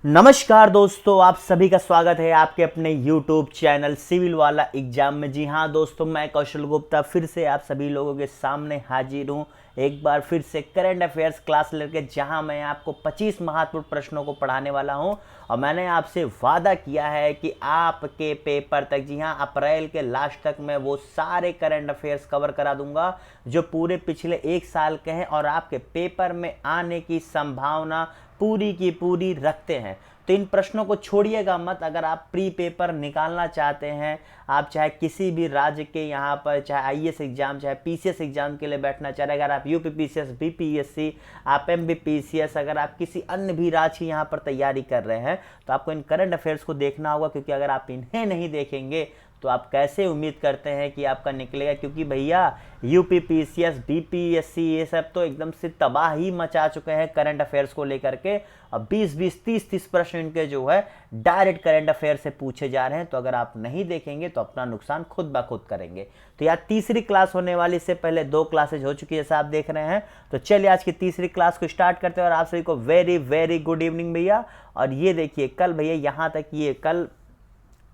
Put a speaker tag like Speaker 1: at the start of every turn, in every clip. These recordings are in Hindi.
Speaker 1: नमस्कार दोस्तों, आप सभी का स्वागत है आपके अपने YouTube चैनल सिविल वाला एग्जाम में। जी हाँ दोस्तों, मैं कौशल गुप्ता फिर से आप सभी लोगों के सामने हाजिर हूँ एक बार फिर से करंट अफेयर्स क्लास लेके, जहां मैं आपको 25 महत्वपूर्ण प्रश्नों को पढ़ाने वाला हूं। और मैंने आपसे वादा किया है कि आपके पेपर तक, जी हाँ अप्रैल के लास्ट तक, मैं वो सारे करंट अफेयर्स कवर करा दूंगा जो पूरे पिछले एक साल के हैं और आपके पेपर में आने की संभावना पूरी की पूरी रखते हैं। तो इन प्रश्नों को छोड़िएगा मत। अगर आप प्री पेपर निकालना चाहते हैं, आप चाहे किसी भी राज्य के यहाँ पर चाहे आईएएस एग्जाम चाहे पीसीएस एग्जाम के लिए बैठना चाह रहे हैं, अगर आप यूपीपीसीएस बीपीएससी आप एमबीपीसीएस अगर आप किसी अन्य भी राज्य की यहाँ पर तैयारी कर रहे हैं, तो आपको इन करंट अफेयर्स को देखना होगा। क्योंकि अगर आप इन्हें नहीं देखेंगे तो आप कैसे उम्मीद करते हैं कि आपका निकलेगा। क्योंकि भैया यूपीपीसीएस बीपीएससी ये सब तो एकदम से तबाही मचा चुके हैं करंट अफेयर्स को लेकर के। अब 20-20 30-30 प्रश्न इनके जो है डायरेक्ट करंट अफेयर से पूछे जा रहे हैं। तो अगर आप नहीं देखेंगे तो अपना नुकसान खुद ब खुद करेंगे। तो यार तीसरी क्लास होने वाली, इससे पहले 2 क्लासेज हो चुकी है जैसा आप देख रहे हैं। तो चलिए आज की तीसरी क्लास को स्टार्ट करते हैं। और आप सभी को वेरी वेरी गुड इवनिंग भैया। और ये देखिए कल भैया यहाँ तक, ये कल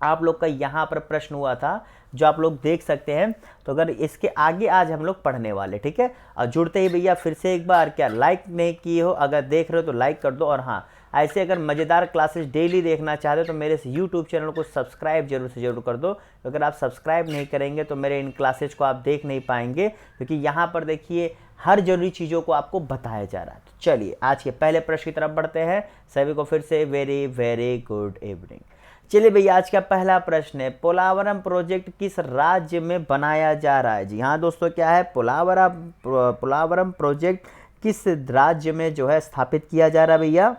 Speaker 1: आप लोग का यहाँ पर प्रश्न हुआ था जो आप लोग देख सकते हैं। तो अगर इसके आगे आज हम लोग पढ़ने वाले, ठीक है। और जुड़ते ही भैया फिर से एक बार, क्या लाइक नहीं किए हो, अगर देख रहे हो तो लाइक कर दो। और हाँ, ऐसे अगर मज़ेदार क्लासेस डेली देखना चाहते हो तो मेरे इस यूट्यूब चैनल को सब्सक्राइब जरूर से जरूर कर दो। अगर आप सब्सक्राइब नहीं करेंगे तो मेरे इन क्लासेज को आप देख नहीं पाएंगे। क्योंकि यहाँ पर देखिए हर जरूरी चीज़ों को आपको बताया जा रहा है। तो चलिए आज के पहले प्रश्न की तरफ बढ़ते हैं। सभी को फिर से वेरी वेरी गुड इवनिंग। चलिए भैया आज का पहला प्रश्न है, पोलावरम प्रोजेक्ट किस राज्य में बनाया जा रहा है। जी हाँ दोस्तों, क्या है पोलावरम प्रोजेक्ट किस राज्य में जो है स्थापित किया जा रहा है भैया।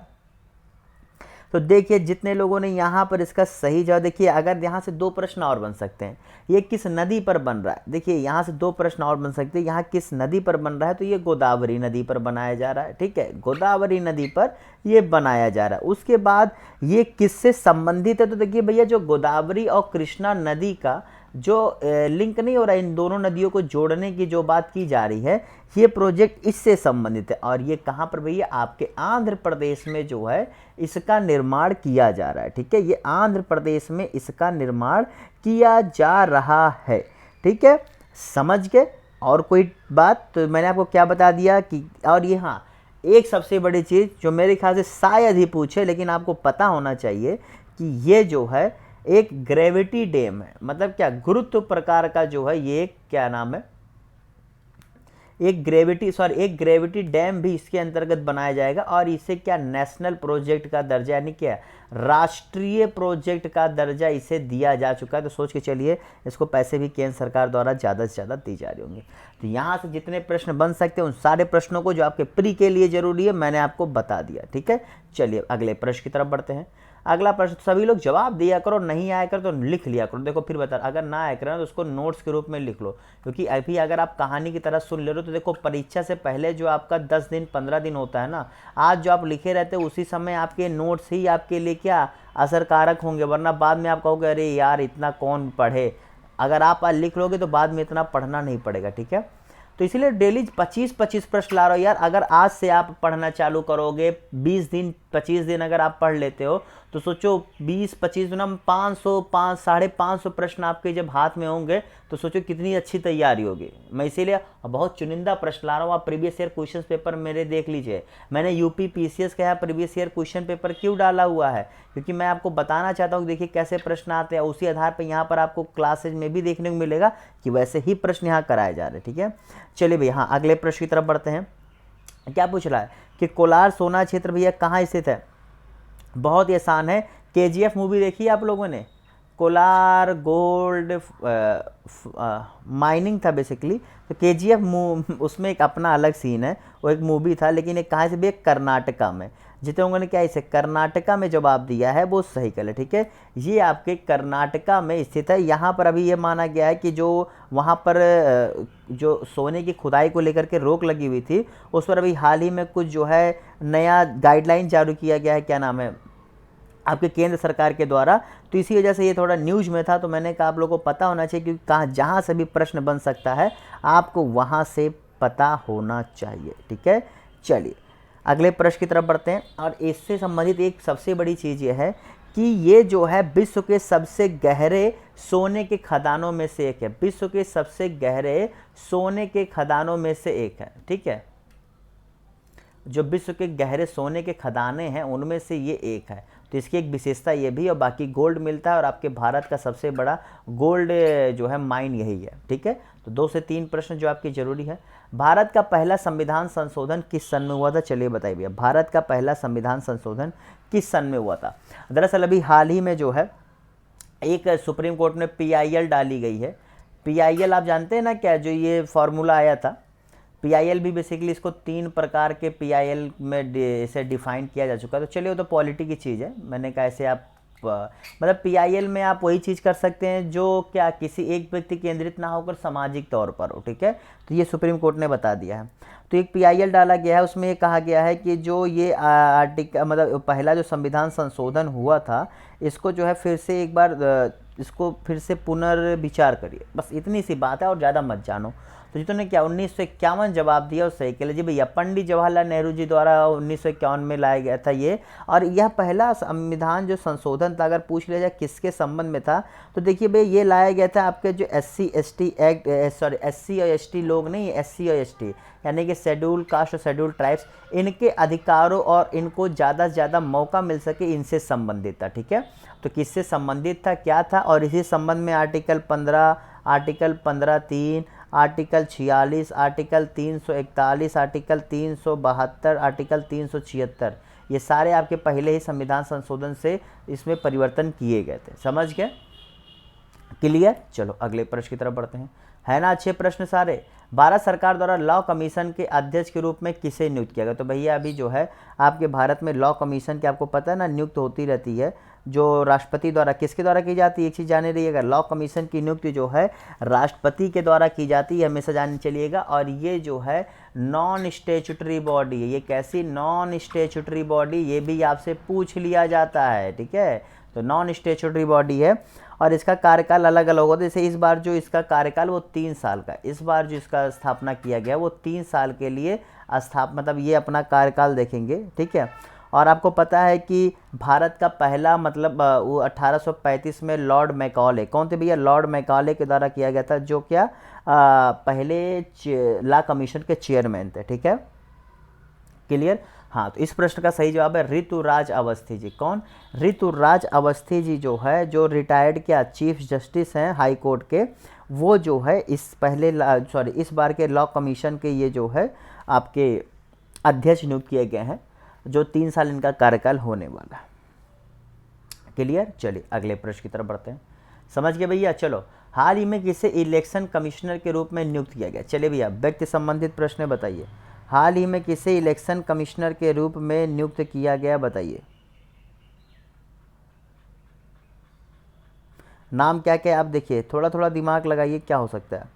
Speaker 1: तो देखिए जितने लोगों ने यहाँ पर इसका सही जवाब, देखिए अगर यहाँ से 2 प्रश्न और बन सकते हैं। ये किस नदी पर बन रहा है, देखिए यहाँ से 2 प्रश्न और बन सकते हैं। यहाँ किस नदी पर बन रहा है, तो ये गोदावरी नदी पर बनाया जा रहा है, ठीक है। गोदावरी नदी पर ये बनाया जा रहा है। उसके बाद ये किससे संबंधित है, तो देखिए भैया जो गोदावरी और कृष्णा नदी का जो लिंक नहीं हो रहा है, इन दोनों नदियों को जोड़ने की जो बात की जा रही है, ये प्रोजेक्ट इससे संबंधित है। और ये कहाँ पर भैया, आपके आंध्र प्रदेश में जो है इसका निर्माण किया जा रहा है, ठीक है। ये आंध्र प्रदेश में इसका निर्माण किया जा रहा है, ठीक है। समझ गए। और कोई बात, तो मैंने आपको क्या बता दिया कि, और ये हाँ एक सबसे बड़ी चीज़ जो मेरे ख्याल से शायद ही पूछे, लेकिन आपको पता होना चाहिए कि ये जो है एक ग्रेविटी डैम है। मतलब क्या, गुरुत्व प्रकार का जो है ये क्या नाम है, एक ग्रेविटी डैम भी इसके अंतर्गत बनाया जाएगा। और इसे क्या नेशनल प्रोजेक्ट का दर्जा, यानी क्या राष्ट्रीय प्रोजेक्ट का दर्जा इसे दिया जा चुका है। तो सोच के चलिए इसको पैसे भी केंद्र सरकार द्वारा ज़्यादा से ज़्यादा दी जा रही होंगी। तो यहाँ से जितने प्रश्न बन सकते हैं उन सारे प्रश्नों को जो आपके प्री के लिए जरूरी है मैंने आपको बता दिया, ठीक है। चलिए अगले प्रश्न की तरफ बढ़ते हैं। अगला प्रश्न, सभी लोग जवाब दिया करो, नहीं आया करो तो लिख लिया करो। देखो फिर बता, अगर ना आया करो तो उसको नोट्स के रूप में लिख लो। क्योंकि अभी अगर आप कहानी की तरह सुन ले रहे हो तो देखो परीक्षा से पहले जो आपका 10 दिन 15 दिन होता है ना, आज जो आप लिखे रहते हो उसी समय आपके नोट्स ही आपके लिए क्या असरकारक होंगे। वरना बाद में आप कहोगे अरे यार इतना कौन पढ़े। अगर आप आज लिख लोगे तो बाद में इतना पढ़ना नहीं पड़ेगा, ठीक है। तो इसलिए डेली 25-25 प्रश्न ला रहा हो यार। अगर आज से आप पढ़ना चालू करोगे, 20 दिन 25 दिन अगर आप पढ़ लेते हो तो सोचो 20-25 दिन में 500-550 प्रश्न आपके जब हाथ में होंगे तो सोचो कितनी अच्छी तैयारी होगी। मैं इसीलिए बहुत चुनिंदा प्रश्न ला रहा हूँ। आप प्रीवियस ईयर क्वेश्चन पेपर मेरे देख लीजिए। मैंने यूपी पीसीएस का प्रीवियस ईयर क्वेश्चन पेपर क्यों डाला हुआ है, क्योंकि मैं आपको बताना चाहता हूँ देखिए कैसे प्रश्न आते हैं। उसी आधार पर यहाँ पर आपको क्लासेज में भी देखने को मिलेगा कि वैसे ही प्रश्न यहाँ कराए जा रहे हैं, ठीक है। चलिए भैया हाँ अगले प्रश्न की तरफ बढ़ते हैं। क्या पूछ रहा है कि कोलार सोना क्षेत्र भैया कहाँ स्थित है। बहुत ही आसान है, केजीएफ मूवी देखी है आप लोगों ने। कोलार गोल्ड माइनिंग था बेसिकली। तो केजीएफ उसमें एक अपना अलग सीन है, वो एक मूवी था। लेकिन एक कहाँ से भी, एक कर्नाटका में। जितने लोगों ने क्या इसे कर्नाटका में जवाब दिया है वो सही कर ले, ठीक है। ये आपके कर्नाटका में स्थित है। यहाँ पर अभी ये माना गया है कि जो वहाँ पर जो सोने की खुदाई को लेकर के रोक लगी हुई थी, उस पर अभी हाल ही में कुछ जो है नया गाइडलाइन जारी किया गया है। क्या नाम है आपके, केंद्र सरकार के द्वारा। तो इसी वजह से ये थोड़ा न्यूज़ में था। तो मैंने कहा आप लोगों को पता होना चाहिए क्योंकि कहाँ जहाँ से भी प्रश्न बन सकता है आपको वहाँ से पता होना चाहिए, ठीक है। चलिए अगले प्रश्न की तरफ बढ़ते हैं। और इससे संबंधित एक सबसे बड़ी चीज़ ये है कि ये जो है विश्व के सबसे गहरे सोने के खदानों में से एक है। विश्व के सबसे गहरे सोने के खदानों में से एक है, ठीक है। जो विश्व के गहरे सोने के खदाने हैं उनमें से ये एक है। तो इसकी एक विशेषता ये भी, और बाकी गोल्ड मिलता है, और आपके भारत का सबसे बड़ा गोल्ड जो है माइन यही है, ठीक है। तो 2 से 3 प्रश्न जो आपकी जरूरी है। भारत का पहला संविधान संशोधन किस सन में हुआ था? चलिए बताइए भैया, भारत का पहला संविधान संशोधन किस सन में हुआ था? दरअसल अभी हाल ही में जो है एक सुप्रीम कोर्ट में PIL डाली गई है। PIL आप जानते हैं ना क्या, जो ये फॉर्मूला आया था PIL भी बेसिकली इसको 3 प्रकार के PIL में इसे डिफाइन किया जा चुका है। तो चलिए वो तो पॉलिटी की चीज़ है, मैंने कहा ऐसे आप मतलब PIL में आप वही चीज़ कर सकते हैं जो क्या किसी एक व्यक्ति केंद्रित ना होकर सामाजिक तौर पर हो, ठीक है। तो ये सुप्रीम कोर्ट ने बता दिया है। तो एक PIL डाला गया है, उसमें ये कहा गया है कि जो ये आर्टिकल मतलब पहला जो संविधान संशोधन हुआ था, इसको जो है फिर से एक बार इसको फिर से पुनर्विचार करिए, बस इतनी सी बात है और ज़्यादा मत जानो। तो जितने क्या 1951 जवाब दिया और सही के लिए जी भैया, पंडित जवाहरलाल नेहरू जी द्वारा 1951 में लाया गया था ये। और यह पहला संविधान जो संशोधन था, अगर पूछ लिया जाए किसके संबंध में था, तो देखिए भैया ये लाया गया था आपके जो SC/ST एक्ट, सॉरी SC और ST लोग नहीं, SC और ST यानी कि शेड्यूल कास्ट और शेड्यूल ट्राइब्स, इनके अधिकारों और इनको ज़्यादा से ज़्यादा मौका मिल सके, इनसे संबंधित था, ठीक है। तो किससे संबंधित था, क्या था, और इसी संबंध में article 15, article 15(3), article 46, article 341, article 372, article 376, ये सारे आपके पहले ही संविधान संशोधन से इसमें परिवर्तन किए गए थे। समझ गए? क्लियर? चलो अगले प्रश्न की तरफ बढ़ते हैं। है ना अच्छे प्रश्न सारे। भारत सरकार द्वारा लॉ कमीशन के अध्यक्ष के रूप में किसे नियुक्त किया गया? तो भैया अभी जो है आपके भारत में लॉ कमीशन की आपको पता है ना, नियुक्त होती रहती है, जो राष्ट्रपति द्वारा, किसके द्वारा की जाती है, एक चीज़ जाने रहिएगा, लॉ कमीशन की नियुक्ति जो है राष्ट्रपति के द्वारा की जाती है, हमेशा जान चलिएगा। और ये जो है नॉन स्टेचुटरी बॉडी है। ये कैसी नॉन स्टेचुटरी बॉडी, ये भी आपसे पूछ लिया जाता है, ठीक है। तो नॉन स्टेचुटरी बॉडी है और इसका कार्यकाल अलग अलग होता है। जैसे इस बार जो इसका कार्यकाल वो 3 साल का, इस बार जो इसका स्थापना किया गया वो 3 साल के लिए मतलब ये अपना कार्यकाल देखेंगे, ठीक है। और आपको पता है कि भारत का पहला मतलब वो 1835 में लॉर्ड मैकॉले, कौन थे भैया? लॉर्ड मैकॉले के द्वारा किया गया था, जो क्या पहले लॉ कमीशन के चेयरमैन थे, ठीक है। क्लियर? हाँ, तो इस प्रश्न का सही जवाब है ऋतुराज अवस्थी जी। कौन? ऋतुराज अवस्थी जी जो है, जो रिटायर्ड क्या चीफ जस्टिस हैं हाई कोर्ट के, वो जो है इस बार के लॉ कमीशन के ये जो है आपके अध्यक्ष नियुक्त किए गए हैं, जो 3 साल इनका कार्यकाल होने वाला है। क्लियर? चलिए अगले प्रश्न की तरफ बढ़ते हैं। समझ गए भैया? चलो, हाल ही में किसे इलेक्शन कमिश्नर के रूप में नियुक्त किया गया? चलिए भैया, व्यक्ति संबंधित प्रश्न बताइए। हाल ही में किसे इलेक्शन कमिश्नर के रूप में नियुक्त किया गया, बताइए। नाम क्या क्या है आप देखिए, थोड़ा थोड़ा दिमाग लगाइए, क्या हो सकता है।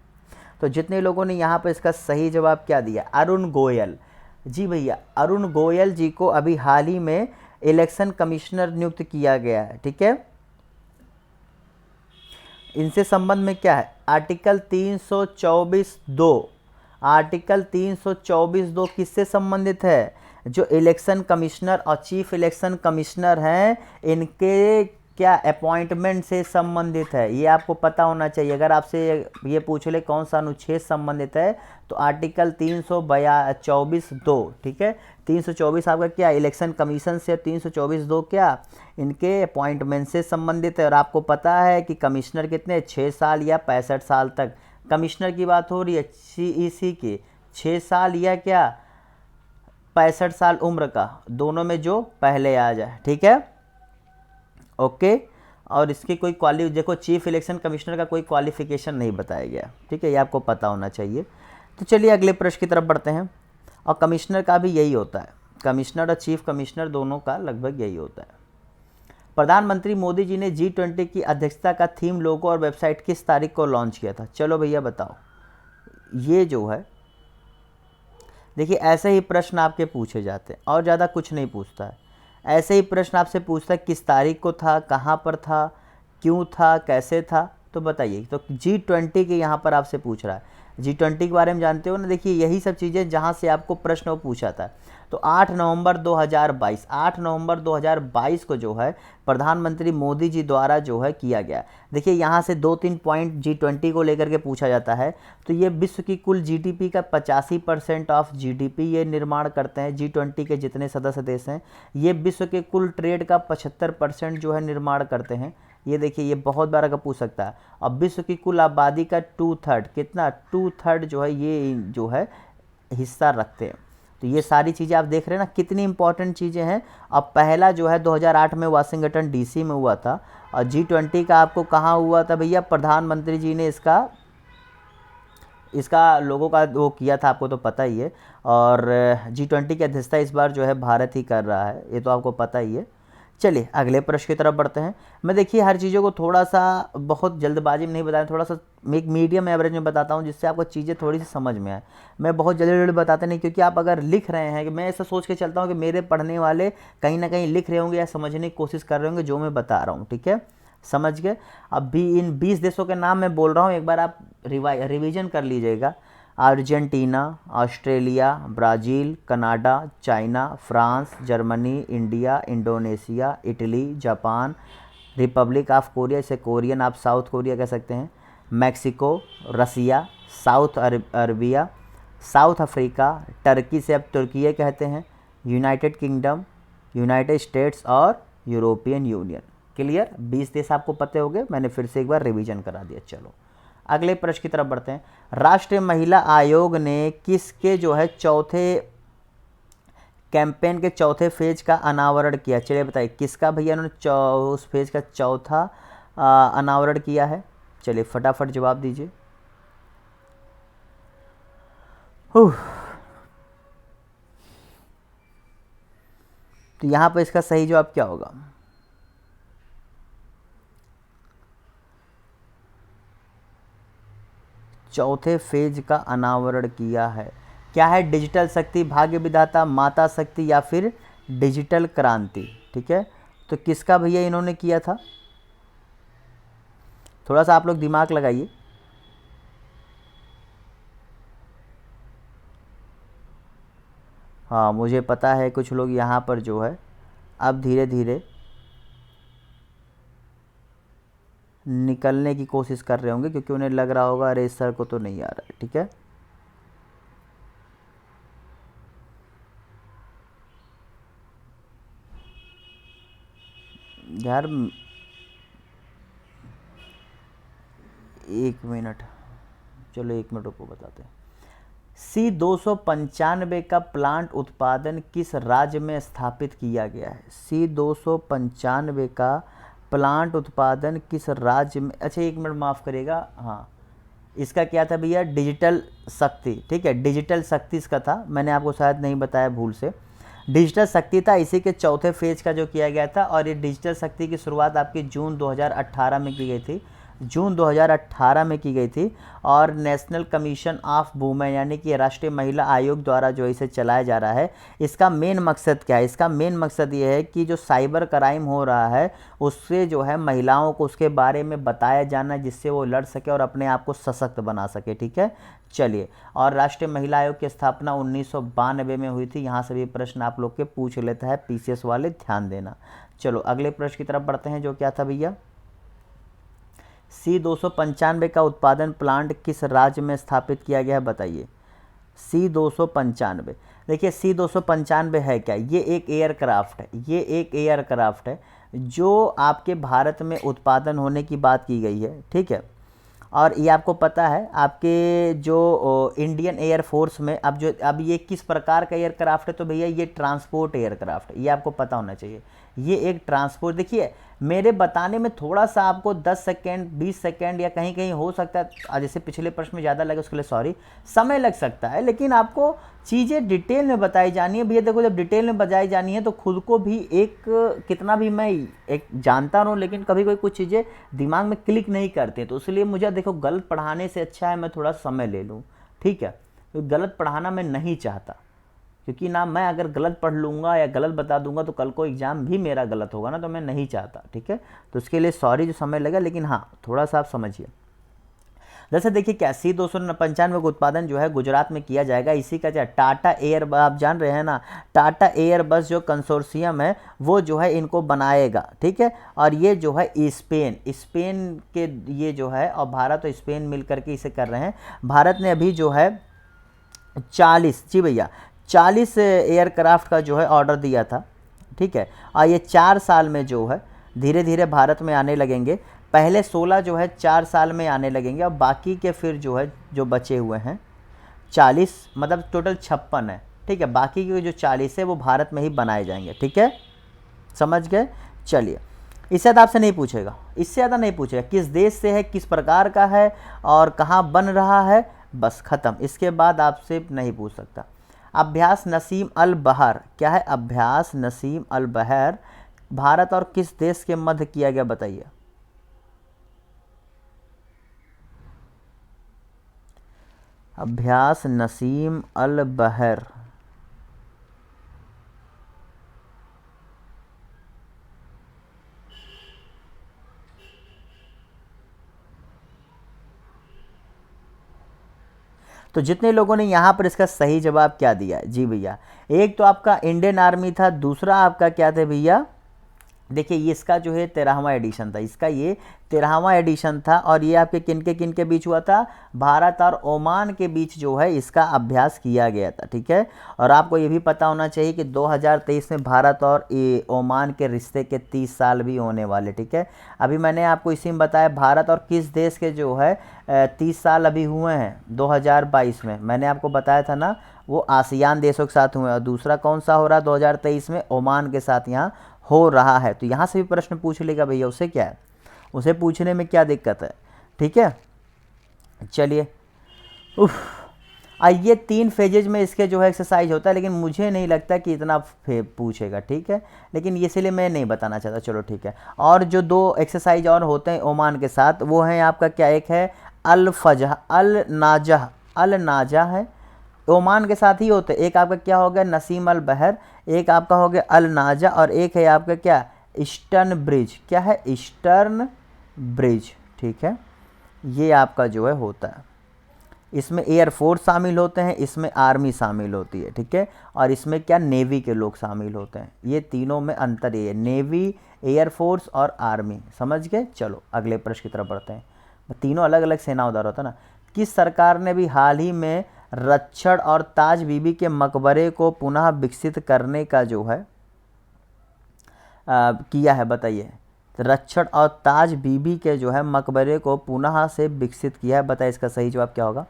Speaker 1: तो जितने लोगों ने यहाँ पर इसका सही जवाब क्या दिया, अरुण गोयल जी भैया, अरुण गोयल जी को अभी हाल ही में इलेक्शन कमिश्नर नियुक्त किया गया है, ठीक है। इनसे संबंध में क्या है, आर्टिकल 324(2), आर्टिकल 324(2) किससे संबंधित है? जो इलेक्शन कमिश्नर और चीफ इलेक्शन कमिश्नर हैं, इनके क्या अपॉइंटमेंट से संबंधित है, ये आपको पता होना चाहिए। अगर आपसे ये पूछ ले कौन सा अनुच्छेद संबंधित है, तो आर्टिकल 324(2), ठीक है। 324 आपका क्या इलेक्शन कमीशन से, 324(2) क्या इनके अपॉइंटमेंट से संबंधित है। और आपको पता है कि कमिश्नर कितने, 6 साल या 65 साल तक, कमिश्नर की बात हो रही है CEC की, 6 साल या क्या 65 साल उम्र का, दोनों में जो पहले आ जाए, ठीक है, ओके। और इसकी कोई देखो चीफ इलेक्शन कमिश्नर का कोई क्वालिफिकेशन नहीं बताया गया, ठीक है, ये आपको पता होना चाहिए। तो चलिए अगले प्रश्न की तरफ बढ़ते हैं। और कमिश्नर का भी यही होता है, कमिश्नर और चीफ कमिश्नर दोनों का लगभग यही होता है। प्रधानमंत्री मोदी जी ने G20 की अध्यक्षता का थीम, लोगो और वेबसाइट किस तारीख को लॉन्च किया था? चलो भैया बताओ। ये जो है देखिए, ऐसे ही प्रश्न आपके पूछे जाते हैं और ज़्यादा कुछ नहीं पूछता है। ऐसे ही प्रश्न आपसे पूछता है किस तारीख को था, कहाँ पर था, क्यों था, कैसे था, तो बताइए। तो G20 के यहाँ पर आपसे पूछ रहा है, G20 के बारे में जानते हो ना। देखिए यही सब चीज़ें जहाँ से आपको प्रश्न वो पूछा था। तो 8 नवंबर 2022 को जो है प्रधानमंत्री मोदी जी द्वारा जो है किया गया। देखिए यहाँ से 2-3 पॉइंट G20 को लेकर के पूछा जाता है। तो ये विश्व की कुल जीडीपी का 85% ऑफ जीडीपी ये निर्माण करते हैं। G20 के जितने सदस्य देश हैं ये विश्व के कुल ट्रेड का 75% जो है निर्माण करते हैं। ये देखिए ये बहुत बार का पूछ सकता है। अब विश्व की कुल आबादी का 2/3 कितना 2/3 जो है ये जो है हिस्सा रखते हैं। तो ये सारी चीज़ें आप देख रहे हैं ना कितनी इंपॉर्टेंट चीज़ें हैं। अब पहला जो है 2008 में वाशिंगटन डीसी में हुआ था और G20 का आपको कहाँ हुआ था भैया, प्रधानमंत्री जी ने इसका लोगों का वो किया था, आपको तो पता ही है। और G20 की अध्यक्षता इस बार जो है भारत ही कर रहा है, ये तो आपको पता ही है। चलिए अगले प्रश्न की तरफ बढ़ते हैं। मैं देखिए हर चीज़ों को थोड़ा सा बहुत जल्दबाजी में नहीं बताया, थोड़ा सा एक मीडियम एवरेज में बताता हूँ जिससे आपको चीज़ें थोड़ी सी समझ में आए। मैं बहुत जल्दी जल्दी बताते नहीं, क्योंकि आप अगर लिख रहे हैं कि मैं ऐसा सोच के चलता हूँ कि मेरे पढ़ने वाले कहीं ना कहीं लिख रहे होंगे या समझने की कोशिश कर रहे होंगे जो मैं बता रहा हूँ, ठीक है, समझ गए। अब भी इन 20 देशों के नाम मैं बोल रहा हूँ, एक बार आप रिवीजन कर लीजिएगा। Argentina, Australia, Brazil, Canada, China, France, Germany, India, Indonesia, Italy, Japan, Republic of Korea, इसे कोरियन आप साउथ कोरिया कह सकते हैं, Mexico, Russia, South Arabia, South Africa, Turkey से अब तुर्की कहते हैं, यूनाइटेड किंगडम, यूनाइटेड स्टेट्स और यूरोपियन यूनियन। क्लियर, 20 देश आपको पते हो गए, मैंने फिर से एक बार रिवीजन करा दिया। चलो अगले प्रश्न की तरफ बढ़ते हैं। राष्ट्रीय महिला आयोग ने किसके जो है चौथे कैंपेन के चौथे फेज का अनावरण किया? चलिए बताइए किसका भैया उन्होंने उस फेज का चौथा अनावरण किया है? चलिए फटाफट जवाब दीजिए। तो यहाँ पर इसका सही जवाब क्या होगा? चौथे फेज का अनावरण किया है, क्या है? डिजिटल शक्ति, भाग्य विधाता, माता शक्ति या फिर डिजिटल क्रांति, ठीक है। तो किसका भैया इन्होंने किया था? थोड़ा सा आप लोग दिमाग लगाइए। हाँ मुझे पता है कुछ लोग यहाँ पर जो है अब धीरे धीरे निकलने की कोशिश कर रहे होंगे, क्योंकि उन्हें लग रहा होगा अरे सर को तो नहीं आ रहा है, ठीक है। यार 1 मिनट, चलो 1 मिनट रुको बताते हैं। C295 का प्लांट उत्पादन किस राज्य में स्थापित किया गया है? C295 का प्लांट उत्पादन किस राज्य में, अच्छा 1 मिनट माफ़ करिएगा, हाँ इसका क्या था भैया? डिजिटल शक्ति, ठीक है, डिजिटल शक्ति इसका था, मैंने आपको शायद नहीं बताया भूल से। डिजिटल शक्ति था, इसी के चौथे फेज का जो किया गया था। और ये डिजिटल शक्ति की शुरुआत आपकी जून 2018 में की गई थी, जून 2018 में की गई थी। और नेशनल कमीशन ऑफ वुमेन यानी कि राष्ट्रीय महिला आयोग द्वारा जो इसे चलाया जा रहा है। इसका मेन मकसद क्या है? इसका मेन मकसद ये है कि जो साइबर क्राइम हो रहा है उससे जो है महिलाओं को उसके बारे में बताया जाना, जिससे वो लड़ सके और अपने आप को सशक्त बना सके, ठीक है। चलिए, और राष्ट्रीय महिला आयोग की स्थापना 1992 में हुई थी। यहाँ से भी प्रश्न आप लोग के पूछ लेता है पीसीएस वाले, ध्यान देना। चलो अगले प्रश्न की तरफ बढ़ते हैं, जो क्या था भैया? C295 का उत्पादन प्लांट किस राज्य में स्थापित किया गया है बताइए? C295, देखिए C295 है क्या? ये एक एयरक्राफ्ट है, ये एक एयरक्राफ्ट है जो आपके भारत में उत्पादन होने की बात की गई है, ठीक है। और ये आपको पता है आपके जो इंडियन एयरफोर्स में अब ये किस प्रकार का एयरक्राफ्ट है? तो भैया ये ट्रांसपोर्ट एयरक्राफ्ट है, ये आपको पता होना चाहिए। ये एक ट्रांसपोर्ट, देखिए मेरे बताने में थोड़ा सा आपको 10 सेकेंड 20 सेकेंड या कहीं कहीं हो सकता है, जैसे पिछले प्रश्न में ज़्यादा लगे उसके लिए सॉरी, समय लग सकता है, लेकिन आपको चीज़ें डिटेल में बताई जानी है भैया। देखो जब डिटेल में बताई जानी है तो खुद को भी एक, कितना भी मैं एक जानता रहूँ लेकिन कभी कोई कुछ चीज़ें दिमाग में क्लिक नहीं करते, तो इसलिए मुझे देखो गलत पढ़ाने से अच्छा है मैं थोड़ा समय ले लूँ, ठीक है। तो गलत पढ़ाना मैं नहीं चाहता, क्योंकि ना मैं अगर गलत पढ़ लूँगा या गलत बता दूंगा तो कल को एग्ज़ाम भी मेरा गलत होगा ना, तो मैं नहीं चाहता, ठीक है। तो उसके लिए सॉरी जो समय लगा, लेकिन हाँ थोड़ा सा आप समझिए। जैसे देखिए क्या C295 का उत्पादन जो है गुजरात में किया जाएगा। इसी का जो टाटा एयर, आप जान रहे हैं ना, टाटा एयर बस जो कंसोर्शियम है वो जो है इनको बनाएगा, ठीक है। और ये जो है स्पेन के ये जो है, और भारत और स्पेन मिल करके इसे कर रहे हैं। भारत ने अभी जो है 40, जी भैया 40 एयरक्राफ्ट का जो है ऑर्डर दिया था, ठीक है। और ये 4 साल में जो है धीरे धीरे भारत में आने लगेंगे। पहले 16 जो है 4 साल में आने लगेंगे, और बाकी के फिर जो है जो बचे हुए हैं 40, मतलब टोटल 56 है, ठीक है। बाकी के जो 40 है वो भारत में ही बनाए जाएंगे, ठीक है, समझ गए। चलिए, इससे ज़्यादा आपसे नहीं पूछेगा, इससे ज़्यादा नहीं पूछेगा किस देश से है, किस प्रकार का है और कहाँ बन रहा है, बस ख़त्म। इसके बाद आपसे नहीं पूछ सकता। अभ्यास नसीम अल बहर, क्या है अभ्यास नसीम अल बहर, भारत और किस देश के मध्य किया गया, बताइए। अभ्यास नसीम अल बहर, तो जितने लोगों ने यहाँ पर इसका सही जवाब क्या दिया है, जी भैया, एक तो आपका इंडियन आर्मी था, दूसरा आपका क्या था भैया, देखिए ये इसका जो है 13वां एडिशन था, इसका ये 13वां एडिशन था। और ये आपके किन के बीच हुआ था, भारत और ओमान के बीच जो है इसका अभ्यास किया गया था, ठीक है। और आपको ये भी पता होना चाहिए कि 2023 में भारत और ओमान के रिश्ते के 30 साल भी होने वाले, ठीक है। अभी मैंने आपको इसी में बताया भारत और किस देश के जो है 30 साल अभी हुए हैं 2022 में, मैंने आपको बताया था ना, वो आसियान देशों के साथ हुए। और दूसरा कौन सा हो रहा है 2023 में, ओमान के साथ यहाँ हो रहा है। तो यहाँ से भी प्रश्न पूछ लेगा भैया, उसे क्या है, उसे पूछने में क्या दिक्कत है, ठीक है। चलिए, ये 3 फेजेज में इसके जो है एक्सरसाइज होता है, लेकिन मुझे नहीं लगता कि इतना पूछेगा, ठीक है, लेकिन इसलिए मैं नहीं बताना चाहता, चलो ठीक है। और जो 2 एक्सरसाइज और होते हैं ओमान के साथ, वो है आपका क्या, एक है अल फजह अल नाजा है, ओमान के साथ ही होते। एक आपका क्या हो गया नसीम अल बहर, एक आपका हो गया अल नाजा, और एक है आपका क्या ईस्टर्न ब्रिज, क्या है ईस्टर्न ब्रिज, ठीक है। ये आपका जो है होता है, इसमें एयरफोर्स शामिल होते हैं, इसमें आर्मी शामिल होती है, ठीक है। और इसमें क्या नेवी के लोग शामिल होते हैं। ये तीनों में अंतर ये है, नेवी, एयरफोर्स और आर्मी, समझ गए। चलो अगले प्रश्न की तरफ बढ़ते हैं। तीनों अलग अलग सेना उधर होता है ना। किस सरकार ने भी हाल ही में रक्षण और ताज बीबी के मकबरे को पुनः विकसित करने का जो है किया है, बताइए। रक्षण और ताज बीबी के जो है मकबरे को पुनः से विकसित किया है, बताइए इसका सही जवाब क्या होगा।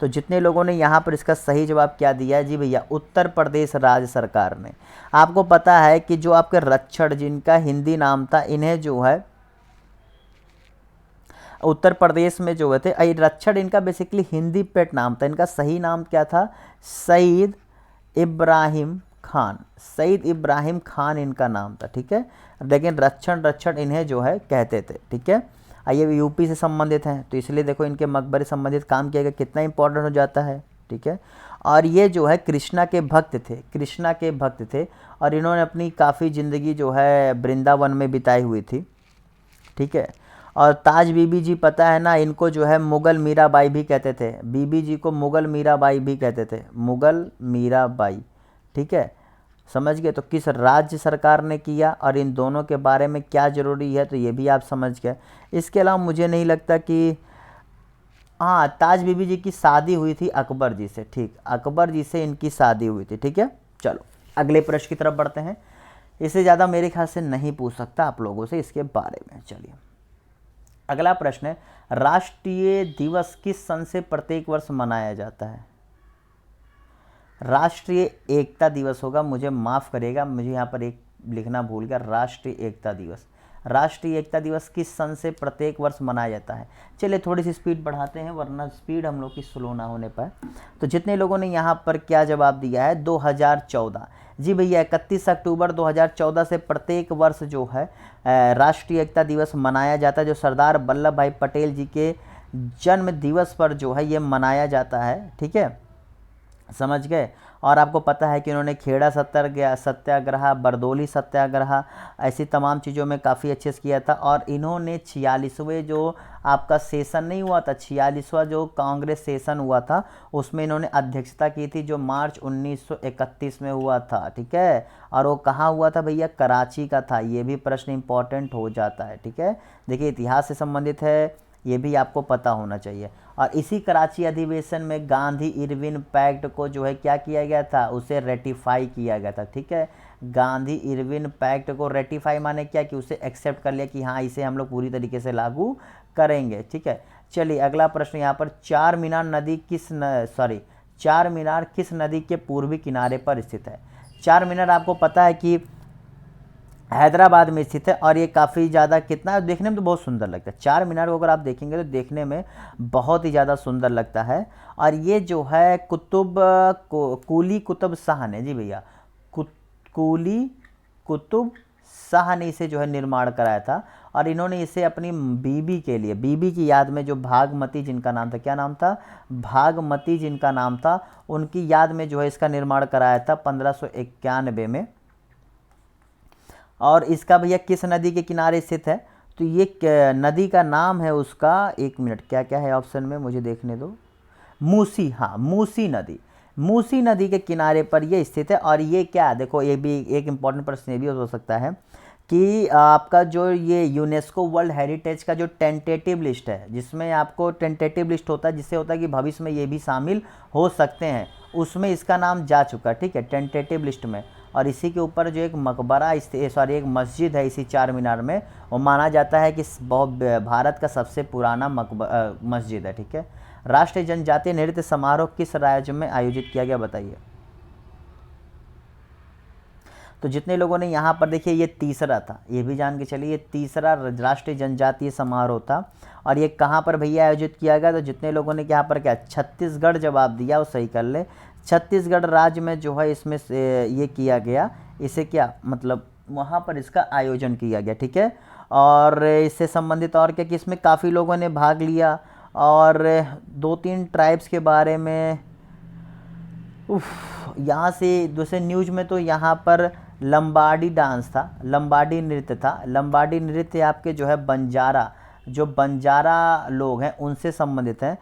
Speaker 1: तो जितने लोगों ने यहाँ पर इसका सही जवाब क्या दिया है, जी भैया उत्तर प्रदेश राज्य सरकार ने। आपको पता है कि जो आपके रक्षण, जिनका हिंदी नाम था, इन्हें जो है उत्तर प्रदेश में जो थे, रक्षण इनका बेसिकली हिंदी पेट नाम था, इनका सही नाम क्या था, सईद इब्राहिम खान, सईद इब्राहिम खान इनका नाम था, ठीक है। लेकिन रक्षण इन्हें जो है कहते थे, ठीक है। ये यूपी से संबंधित हैं, तो इसलिए देखो इनके मकबरे संबंधित काम किया गया, कितना इंपॉर्टेंट हो जाता है, ठीक है। और ये जो है कृष्णा के भक्त थे, और इन्होंने अपनी काफ़ी ज़िंदगी जो है वृंदावन में बिताई हुई थी, ठीक है। और ताज बीबी जी पता है ना, इनको जो है मुगल मीराबाई भी कहते थे, बीबी जी को मुगल मीराबाई भी कहते थे, मुगल मीराबाई, ठीक है, समझ गए। तो किस राज्य सरकार ने किया और इन दोनों के बारे में क्या ज़रूरी है, तो ये भी आप समझ गए। इसके अलावा मुझे नहीं लगता कि, हाँ, ताज बीबी जी की शादी हुई थी अकबर जी से, ठीक, अकबर जी से इनकी शादी हुई थी, ठीक है। चलो अगले प्रश्न की तरफ बढ़ते हैं। इससे ज़्यादा मेरे ख्याल से नहीं पूछ सकता आप लोगों से इसके बारे में। चलिए अगला प्रश्न है, राष्ट्रीय दिवस किस सन से प्रत्येक वर्ष मनाया जाता है। राष्ट्रीय एकता दिवस होगा, मुझे माफ़ करिएगा, मुझे यहाँ पर एक लिखना भूल गया, राष्ट्रीय एकता दिवस। राष्ट्रीय एकता दिवस किस सन से प्रत्येक वर्ष मनाया जाता है। चलिए थोड़ी सी स्पीड बढ़ाते हैं, वरना स्पीड हम लोग की स्लो ना होने पाए। तो जितने लोगों ने यहाँ पर क्या जवाब दिया है, 2014, जी भैया 31 अक्टूबर 2014 से प्रत्येक वर्ष जो है राष्ट्रीय एकता दिवस मनाया जाता है, जो सरदार वल्लभ भाई पटेल जी के जन्म दिवस पर जो है ये मनाया जाता है, ठीक है, समझ गए। और आपको पता है कि उन्होंने खेड़ा सत्याग्रह, बरदोली सत्याग्रह, ऐसी तमाम चीज़ों में काफ़ी अच्छे से किया था। और इन्होंने 46वें जो आपका सेशन नहीं हुआ था, 46वां जो कांग्रेस सेशन हुआ था, उसमें इन्होंने अध्यक्षता की थी, जो मार्च 1931 में हुआ था। ठीक है, और वो कहाँ हुआ था भैया? कराची का था। ये भी प्रश्न इंपॉर्टेंट हो जाता है। ठीक है, देखिए इतिहास से संबंधित है, ये भी आपको पता होना चाहिए। और इसी कराची अधिवेशन में गांधी इरविन पैक्ट को जो है क्या किया गया था? उसे रेटिफाई किया गया था। ठीक है, गांधी इरविन पैक्ट को रेटिफाई माने क्या? कि उसे एक्सेप्ट कर लिया कि हाँ, इसे हम लोग पूरी तरीके से लागू करेंगे। ठीक है, चलिए अगला प्रश्न यहाँ पर, चार मीनार किस नदी के पूर्वी किनारे पर स्थित है? चार मीनार आपको पता है कि हैदराबाद में स्थित है, और ये काफ़ी ज़्यादा कितना देखने में तो बहुत सुंदर लगता है। चार मीनार को अगर आप देखेंगे तो देखने में बहुत ही ज़्यादा सुंदर लगता है। और ये जो है कूली कुतुब शाह ने, जी भैया, कूली कुतुब शाह ने इसे जो है निर्माण कराया था। और इन्होंने इसे अपनी बीबी के लिए, बीबी की याद में, जो भागमती जिनका नाम था, क्या नाम था? भागमती जिनका नाम था, उनकी याद में जो है इसका निर्माण कराया था 1591 में। और इसका भैया किस नदी के किनारे स्थित है? तो ये नदी का नाम है उसका, एक मिनट, क्या क्या है ऑप्शन में, मुझे देखने दो। मूसी, हाँ मूसी नदी, मूसी नदी के किनारे पर ये स्थित है। और ये क्या, देखो ये भी एक इम्पॉर्टेंट प्रश्न ये भी हो सकता है कि आपका जो ये यूनेस्को वर्ल्ड हेरिटेज का जो टेंटेटिव लिस्ट है, जिसमें आपको टेंटेटिव लिस्ट होता है, जिससे होता है कि भविष्य में ये भी शामिल हो सकते हैं, उसमें इसका नाम जा चुका है। ठीक है, टेंटेटिव लिस्ट में। और इसी के ऊपर जो एक मकबरा, एक मस्जिद है इसी चार मीनार में, वो माना जाता है कि बहुत भारत का सबसे पुराना मस्जिद है। ठीक है, राष्ट्रीय जनजातीय नृत्य समारोह किस राज्य में आयोजित किया गया, बताइए? तो जितने लोगों ने यहाँ पर, देखिए ये तीसरा था, ये भी जान के चलिए, ये तीसरा राष्ट्रीय जनजातीय समारोह था। और ये कहाँ पर भैया आयोजित किया गया? तो जितने लोगों ने यहाँ पर क्या छत्तीसगढ़ जवाब दिया, वो सही कर ले। छत्तीसगढ़ राज्य में जो है इसमें ये किया गया, इसे क्या मतलब, वहाँ पर इसका आयोजन किया गया। ठीक है, और इससे संबंधित और क्या कि इसमें काफ़ी लोगों ने भाग लिया। और दो तीन ट्राइब्स के बारे में यहाँ से दूसरे न्यूज में, तो यहाँ पर लंबाडी डांस था, लंबाडी नृत्य था। लंबाडी नृत्य आपके जो है बंजारा लोग हैं उनसे संबंधित है।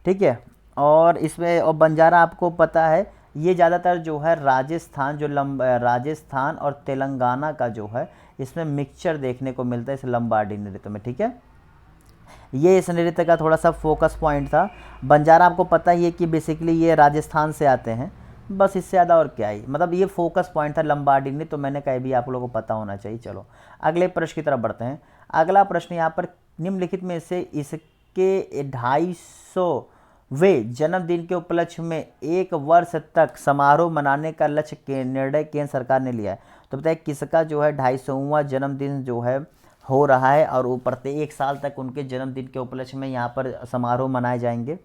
Speaker 1: ठीक है, और इसमें, और बंजारा आपको पता है ये ज़्यादातर जो है राजस्थान, राजस्थान और तेलंगाना का जो है, इसमें मिक्सचर देखने को मिलता है इस लंबाडी नृत्य में। ठीक है, ये इस नृत्य का थोड़ा सा फोकस पॉइंट था। बंजारा आपको पता ही है कि बेसिकली ये राजस्थान से आते हैं, बस इससे ज़्यादा और क्या ही, मतलब ये फोकस पॉइंट था लंबाडी नृत्य, तो मैंने कहा भी आप लोगों को पता होना चाहिए। चलो अगले प्रश्न की तरफ बढ़ते हैं। अगला प्रश्न यहाँ पर, निम्नलिखित में से इसके 250वें जन्मदिन के उपलक्ष्य में 1 वर्ष तक समारोह मनाने का लक्ष्य के निर्णय केंद्र सरकार ने लिया है। तो बताइए किसका जो है 250वां जन्मदिन जो है हो रहा है, और वो प्रत्येक साल तक उनके जन्मदिन के उपलक्ष्य में यहाँ पर समारोह मनाए जाएंगे।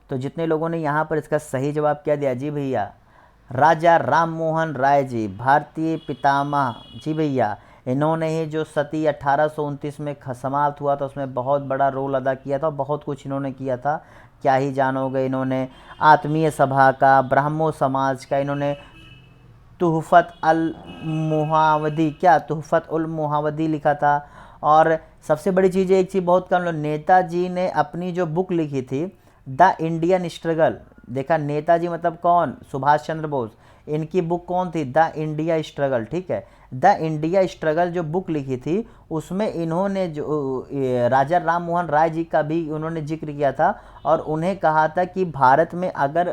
Speaker 1: तो जितने लोगों ने यहाँ पर इसका सही जवाब क्या दिया, जी भैया राजा राम मोहन राय जी, भारतीय पितामह, जी भैया, इन्होंने ही जो सती 1829 में समाप्त हुआ था उसमें बहुत बड़ा रोल अदा किया था, बहुत कुछ इन्होंने किया था, क्या ही जानोगे। इन्होंने आत्मीय सभा का, ब्राह्मो समाज का, इन्होंने तुहफत उल मुहावदी लिखा था। और सबसे बड़ी चीज़, एक चीज़ बहुत कम लोग, नेताजी ने अपनी जो बुक लिखी थी द इंडियन स्ट्रगल, देखा नेताजी मतलब कौन, सुभाष चंद्र बोस, इनकी बुक कौन थी, द इंडिया स्ट्रगल। ठीक है, द इंडिया स्ट्रगल जो बुक लिखी थी, उसमें इन्होंने जो राजा राम मोहन राय जी का भी उन्होंने जिक्र किया था, और उन्हें कहा था कि भारत में अगर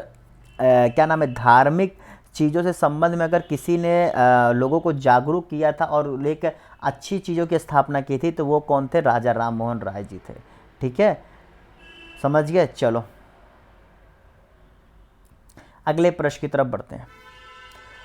Speaker 1: क्या नाम है, धार्मिक चीज़ों से संबंध में अगर किसी ने लोगों को जागरूक किया था और लेकर अच्छी चीज़ों की स्थापना की थी, तो वो कौन थे, राजा राम मोहन राय जी थे। ठीक है, समझ गए। चलो अगले प्रश्न की तरफ बढ़ते हैं।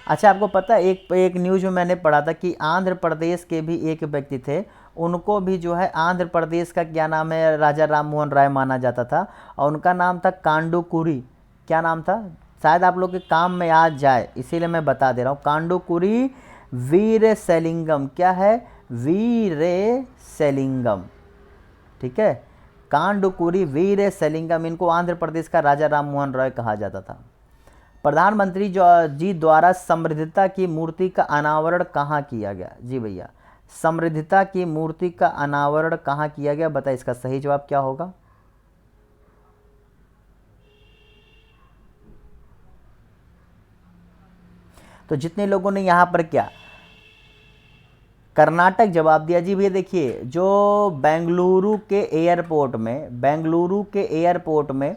Speaker 1: अच्छा, आपको पता है एक न्यूज में मैंने पढ़ा था कि आंध्र प्रदेश के भी एक व्यक्ति थे, उनको भी जो है आंध्र प्रदेश का क्या नाम है, राजा राम मोहन राय माना जाता था, और उनका नाम था कांडुकुरी। क्या नाम था, शायद आप लोग के काम में आ जाए इसीलिए मैं बता दे रहा हूँ, कांडुकुरी वीरेशलिंगम। क्या है, वीरेशलिंगम। ठीक है, कांडुकुरी वीरेशलिंगम, इनको आंध्र प्रदेश का राजा राम मोहन राय कहा जाता था। प्रधानमंत्री जी द्वारा समृद्धता की मूर्ति का अनावरण कहाँ किया गया? जी भैया, समृद्धता की मूर्ति का अनावरण कहाँ किया गया? बताइए इसका सही जवाब क्या होगा? तो जितने लोगों ने यहाँ पर क्या कर्नाटक जवाब दिया, जी भैया देखिए, जो बेंगलुरु के एयरपोर्ट में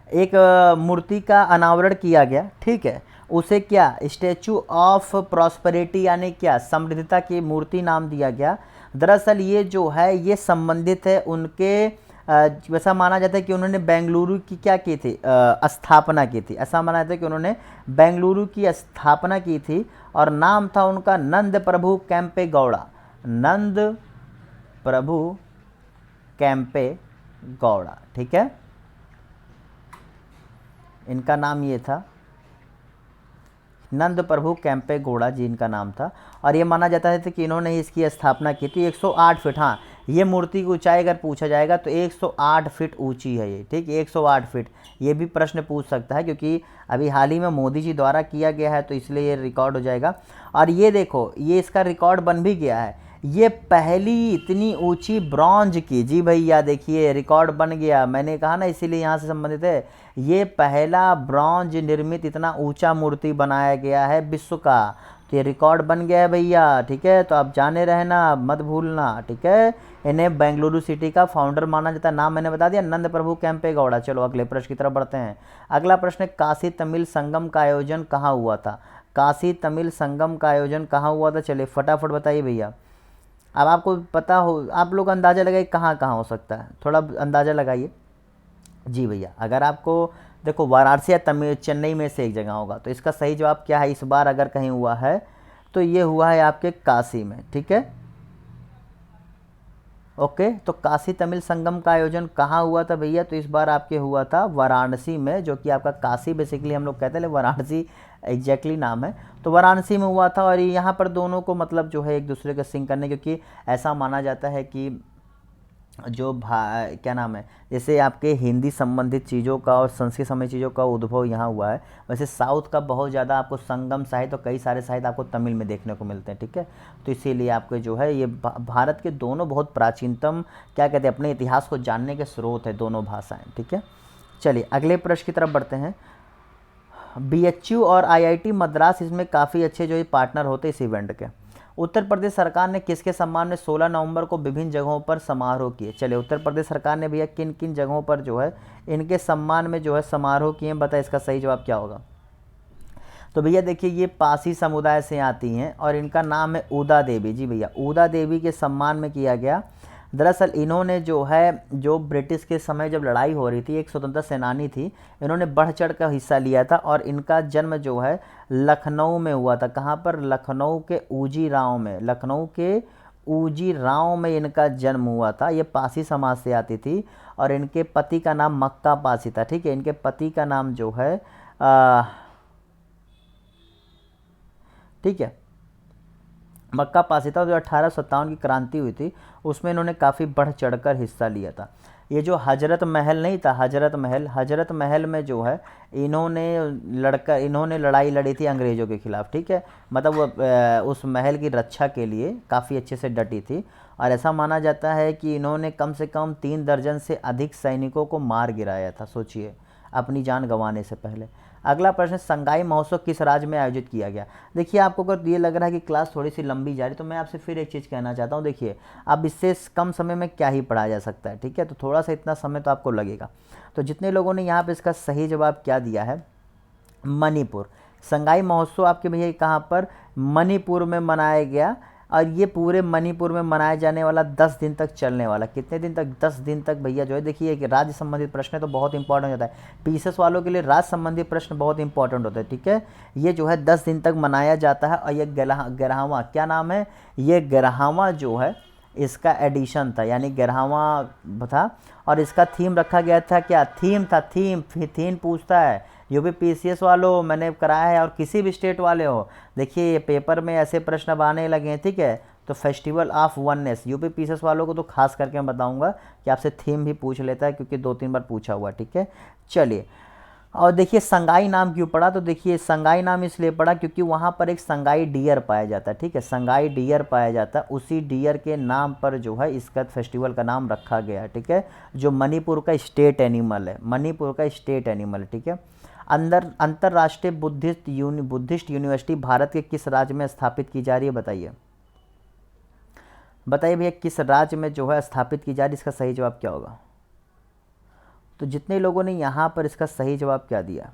Speaker 1: एक मूर्ति का अनावरण किया गया, ठीक है, उसे क्या स्टैचू ऑफ प्रॉस्पेरिटी यानी क्या समृद्धता की मूर्ति नाम दिया गया। दरअसल ये जो है ये संबंधित है उनके वैसा माना जाता है कि उन्होंने बेंगलुरु की क्या की थी, स्थापना की थी। ऐसा माना जाता है कि उन्होंने बेंगलुरु की स्थापना की थी और नाम था उनका नंद प्रभु कैंपे गौड़ा। नंद प्रभु कैंपे गौड़ा, ठीक है, इनका नाम ये था, नंद प्रभु कैंपे गौड़ा जी इनका नाम था। और ये माना जाता है कि इन्होंने इसकी स्थापना की थी। 108 फीट, हाँ ये मूर्ति की ऊंचाई अगर पूछा जाएगा तो 108 फीट ऊंची है ये, ठीक है, 108 फीट। ये भी प्रश्न पूछ सकता है क्योंकि अभी हाल ही में मोदी जी द्वारा किया गया है, तो इसलिए ये रिकॉर्ड हो जाएगा। और ये देखो, ये इसका रिकॉर्ड बन भी गया है, ये पहली इतनी ऊंची ब्रॉन्ज की, जी भैया देखिए रिकॉर्ड बन गया, मैंने कहा ना इसीलिए यहाँ से संबंधित है। ये पहला ब्रॉन्ज निर्मित इतना ऊंचा मूर्ति बनाया गया है विश्व का, तो ये रिकॉर्ड बन गया है भैया, ठीक है। तो आप जाने रहना, मत भूलना, ठीक है। इन्हें बेंगलुरु सिटी का फाउंडर माना जाता है, नाम मैंने बता दिया, नंद प्रभु कैंपे गौड़ा। चलो अगले प्रश्न की तरफ बढ़ते हैं। अगला प्रश्न, काशी तमिल संगम का आयोजन कहाँ हुआ था? काशी तमिल संगम का आयोजन कहाँ हुआ था? चलिए फटाफट बताइए भैया। अब आपको पता हो, आप लोग अंदाज़ा लगाइए कहाँ कहाँ हो सकता है, थोड़ा अंदाज़ा लगाइए। जी भैया, अगर आपको देखो वाराणसी या तमिल चेन्नई में से एक जगह होगा, तो इसका सही जवाब क्या है इस बार अगर कहीं हुआ है तो ये हुआ है आपके काशी में, ठीक है, ओके। तो काशी तमिल संगम का आयोजन कहाँ हुआ था भैया? तो इस बार आपके हुआ था वाराणसी में, जो कि आपका काशी बेसिकली हम लोग कहते हैं, वाराणसी एग्जैक्टली नाम है, तो वाराणसी में हुआ था। और यहाँ पर दोनों को मतलब जो है एक दूसरे के सिंक करने, क्योंकि ऐसा माना जाता है कि जो क्या नाम है, जैसे आपके हिंदी संबंधित चीज़ों का और संस्कृत संबंधित चीज़ों का उद्भव यहाँ हुआ है, वैसे साउथ का बहुत ज़्यादा आपको संगम साहित्य और कई सारे साहित्य आपको तमिल में देखने को मिलते हैं, ठीक है। तो इसीलिए आपके जो है ये भारत के दोनों बहुत प्राचीनतम क्या कहते हैं अपने इतिहास को जानने के स्रोत है दोनों भाषाएँ, ठीक है। चलिए अगले प्रश्न की तरफ बढ़ते हैं। BHU और IIT मद्रास इसमें काफ़ी अच्छे जो है पार्टनर होते इस इवेंट के। उत्तर प्रदेश सरकार ने किसके सम्मान में 16 नवंबर को विभिन्न जगहों पर समारोह किए? चलिए उत्तर प्रदेश सरकार ने भैया किन किन जगहों पर जो है इनके सम्मान में जो है समारोह किए, बताए इसका सही जवाब क्या होगा? तो भैया देखिए, ये पासी समुदाय से आती हैं और इनका नाम है ऊदा देवी। जी भैया, ऊदा देवी के सम्मान में किया गया। दरअसल इन्होंने जो है जो ब्रिटिश के समय जब लड़ाई हो रही थी, एक स्वतंत्रता सेनानी थी, इन्होंने बढ़ चढ़ कर हिस्सा लिया था और इनका जन्म जो है लखनऊ में हुआ था। कहाँ पर? लखनऊ के ऊजीराव में, लखनऊ के ऊजीराव में इनका जन्म हुआ था। ये पासी समाज से आती थी और इनके पति का नाम मक्का पासी था, ठीक है। इनके पति का नाम जो है ठीक है मक्का पासी था। जो 1857 की क्रांति हुई थी उसमें इन्होंने काफ़ी बढ़ चढ़कर हिस्सा लिया था। ये जो हजरत महल नहीं था, हजरत महल में जो है इन्होंने लड़ाई लड़ी थी अंग्रेज़ों के खिलाफ, ठीक है। मतलब वो उस महल की रक्षा के लिए काफ़ी अच्छे से डटी थी और ऐसा माना जाता है कि इन्होंने कम से कम 3 दर्जन से अधिक सैनिकों को मार गिराया था, सोचिए, अपनी जान गंवाने से पहले। अगला प्रश्न, संगाई महोत्सव किस राज्य में आयोजित किया गया? देखिए, आपको अगर ये लग रहा है कि क्लास थोड़ी सी लंबी जा रही, तो मैं आपसे फिर एक चीज़ कहना चाहता हूँ। देखिए, अब इससे कम समय में क्या ही पढ़ाया जा सकता है, ठीक है, तो थोड़ा सा इतना समय तो आपको लगेगा। तो जितने लोगों ने यहाँ पर इसका सही जवाब क्या दिया है, मणिपुर। संगाई महोत्सव आपके भैया कहाँ पर? मणिपुर में मनाया गया और ये पूरे मणिपुर में मनाया जाने वाला 10 दिन तक चलने वाला। कितने दिन तक? 10 दिन तक भैया जो है। देखिए कि राज्य संबंधित प्रश्न है तो बहुत इंपॉर्टेंट होता है, पीसेस वालों के लिए राज्य संबंधित प्रश्न बहुत इंपॉर्टेंट होता है, ठीक है। ये जो है 10 दिन तक मनाया जाता है और ये ग्यारहवां क्या नाम है? ये 11वां जो है इसका एडिशन था, यानी 11वां था और इसका थीम रखा गया था। क्या थीम था? थीम पूछता है UPPCS वालों, मैंने कराया है, और किसी भी स्टेट वाले हो, देखिए ये पेपर में ऐसे प्रश्न अब आने लगे हैं, ठीक है। तो फेस्टिवल ऑफ वननेस, UPPCS वालों को तो खास करके मैं बताऊंगा कि आपसे थीम भी पूछ लेता है, क्योंकि 2-3 बार पूछा हुआ, ठीक है। चलिए और देखिए संगाई नाम क्यों पड़ा, तो देखिए संगाई नाम इसलिए पड़ा क्योंकि वहाँ पर एक संगाई डियर पाया जाता है, ठीक है, संगाई डियर पाया जाता है, उसी डियर के नाम पर जो है इसका फेस्टिवल का नाम रखा गया है, ठीक है, जो मणिपुर का स्टेट एनिमल है, मणिपुर का स्टेट एनिमल है, ठीक है। अंतर्राष्ट्रीय बुद्धिस्ट यूनिवर्सिटी भारत के किस राज्य में स्थापित की जा रही है, बताइए। बताइए भैया किस राज्य में जो है स्थापित की जा रही है, इसका सही जवाब क्या होगा। तो जितने लोगों ने यहाँ पर इसका सही जवाब क्या दिया,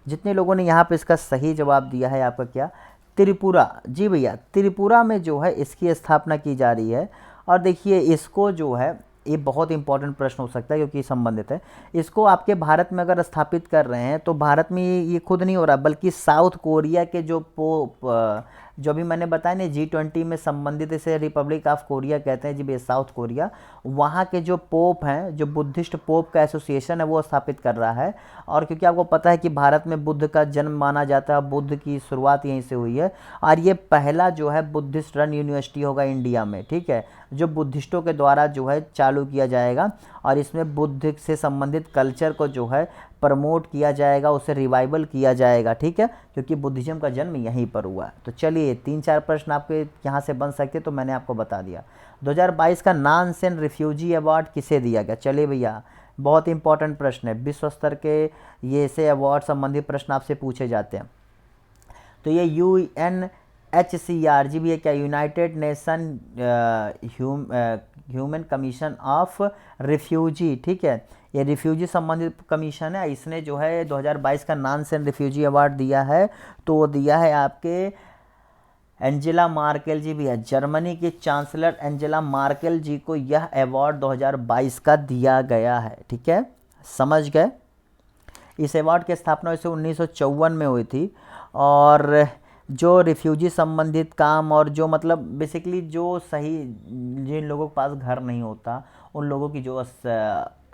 Speaker 1: जितने लोगों ने यहाँ पर इसका सही जवाब दिया है आपका क्या, त्रिपुरा। जी भैया त्रिपुरा में जो है इसकी स्थापना की जा रही है। और देखिए इसको जो है, ये बहुत इंपॉर्टेंट प्रश्न हो सकता है क्योंकि संबंधित है, इसको आपके भारत में अगर स्थापित कर रहे हैं तो भारत में ये खुद नहीं हो रहा, बल्कि साउथ कोरिया के जो जो भी मैंने बताया ना G20 में संबंधित, इसे रिपब्लिक ऑफ कोरिया कहते हैं जी भैया, साउथ कोरिया, वहाँ के जो पोप हैं, जो बुद्धिस्ट पोप का एसोसिएशन है वो स्थापित कर रहा है। और क्योंकि आपको पता है कि भारत में बुद्ध का जन्म माना जाता है, बुद्ध की शुरुआत यहीं से हुई है, और ये पहला जो है बुद्धिस्ट रन यूनिवर्सिटी होगा इंडिया में, ठीक है, जो बुद्धिस्टों के द्वारा जो है चालू किया जाएगा, और इसमें बुद्ध से संबंधित कल्चर को जो है प्रमोट किया जाएगा, उसे रिवाइवल किया जाएगा, ठीक है, क्योंकि बुद्धिज्म का जन्म यहीं पर हुआ है। तो चलिए 3-4 प्रश्न आपके यहाँ से बन सकते, तो मैंने आपको बता दिया। 2022 का नानसेन रिफ्यूजी अवार्ड किसे दिया गया, चलिए भैया बहुत इंपॉर्टेंट प्रश्न है, विश्व स्तर के ये से अवार्ड संबंधी प्रश्न आपसे पूछे जाते हैं। तो ये UNHCR जी भी है क्या, United nation human commission of refugee, ठीक है, ये रिफ्यूजी संबंधित कमीशन है, इसने जो है 2022 का नानसेन रिफ्यूजी अवार्ड दिया है। तो वो दिया है आपके एंजेला मार्केल जी भी है, जर्मनी की चांसलर एंजेला मार्केल जी को यह अवार्ड 2022 का दिया गया है, ठीक है, समझ गए। इस अवार्ड की स्थापना वैसे 1954 में हुई थी, और जो रिफ्यूजी संबंधित काम, और जो मतलब बेसिकली जो सही, जिन लोगों के पास घर नहीं होता उन लोगों की जो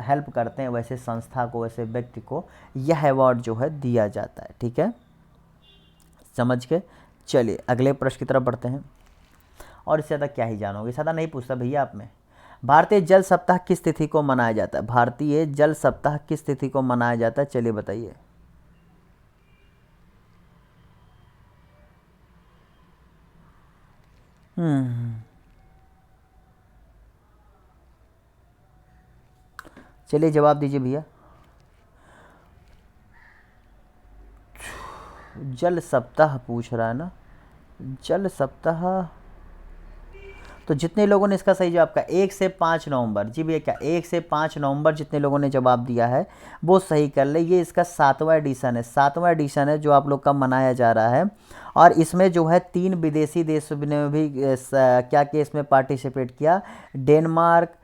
Speaker 1: हेल्प करते हैं, वैसे संस्था को, वैसे व्यक्ति को यह अवार्ड जो है दिया जाता है, ठीक है, समझ के। चलिए अगले प्रश्न की तरफ बढ़ते हैं। और इससे ज़्यादा क्या ही जानोगे, ज़्यादा नहीं पूछता भैया आप में। भारतीय जल सप्ताह किस तिथि को मनाया जाता है, भारतीय जल सप्ताह किस तिथि को मनाया जाता है, चलिए बताइए। चलिए जवाब दीजिए भैया। जल सप्ताह पूछ रहा है ना, जल सप्ताह, तो जितने लोगों ने इसका सही जवाब का 1 से 5 नवंबर, जी भैया क्या 1 से 5 नवंबर जितने लोगों ने जवाब दिया है वो सही कर ले। ये इसका 7वां एडिशन है, 7वां एडिशन है जो आप लोग का मनाया जा रहा है। और इसमें जो है 3 विदेशी देशों ने भी क्या किया, इसमें पार्टिसिपेट किया, डेनमार्क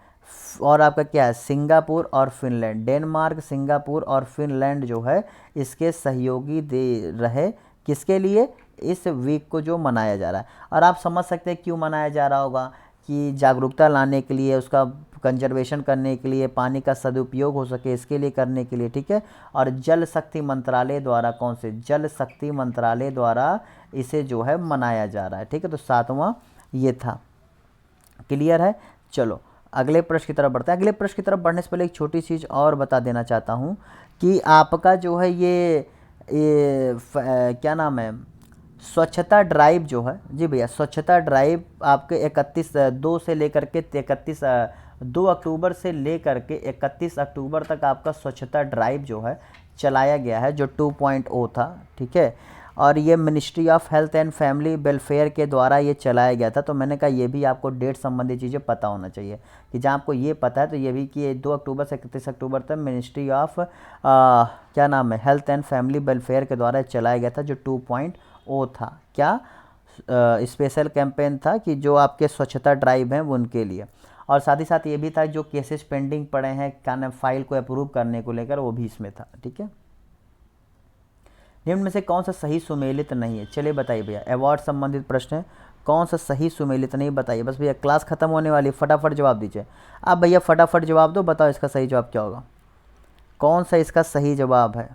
Speaker 1: और आपका क्या है सिंगापुर और फिनलैंड। डेनमार्क, सिंगापुर और फिनलैंड जो है इसके सहयोगी दे रहे, किसके लिए, इस वीक को जो मनाया जा रहा है। और आप समझ सकते हैं क्यों मनाया जा रहा होगा, कि जागरूकता लाने के लिए, उसका कंजर्वेशन करने के लिए, पानी का सदुपयोग हो सके इसके लिए करने के लिए, ठीक है। और जल शक्ति मंत्रालय द्वारा, कौन से, जल शक्ति मंत्रालय द्वारा इसे जो है मनाया जा रहा है, ठीक है। तो 7वां ये था, क्लियर है। चलो अगले प्रश्न की तरफ बढ़ते हैं। अगले प्रश्न की तरफ बढ़ने से पहले एक छोटी चीज़ और बता देना चाहता हूँ कि आपका जो है ये क्या नाम है, स्वच्छता ड्राइव जो है, जी भैया स्वच्छता ड्राइव आपके 2 से लेकर के 2 अक्टूबर से लेकर के 31 अक्टूबर तक आपका स्वच्छता ड्राइव जो है चलाया गया है, जो 2.0 था, ठीक है। और ये ministry of health and family welfare के द्वारा ये चलाया गया था। तो मैंने कहा ये भी आपको डेट संबंधी चीज़ें पता होना चाहिए, कि जहाँ आपको ये पता है तो ये भी कि 2 अक्टूबर से 31 अक्टूबर तक मिनिस्ट्री ऑफ क्या नाम है, हेल्थ एंड फैमिली वेलफेयर के द्वारा चलाया गया था, जो 2.0 था। क्या स्पेशल कैंपेन था कि जो आपके स्वच्छता ड्राइव हैं वो उनके लिए। और साथ ही साथ ये भी था जो केसेस पेंडिंग पड़े हैं क्या नाम फाइल को अप्रूव करने को लेकर, वो भी इसमें था, ठीक है। निम्न में से कौन सा सही सुमेलित नहीं है, चलिए बताइए भैया, अवार्ड संबंधित प्रश्न है, कौन सा सही सुमेलित नहीं बताइए। बस भैया क्लास खत्म होने वाली, फटाफट जवाब दीजिए। आप भैया फटाफट जवाब दो, बताओ इसका सही जवाब क्या होगा, कौन सा इसका सही जवाब है,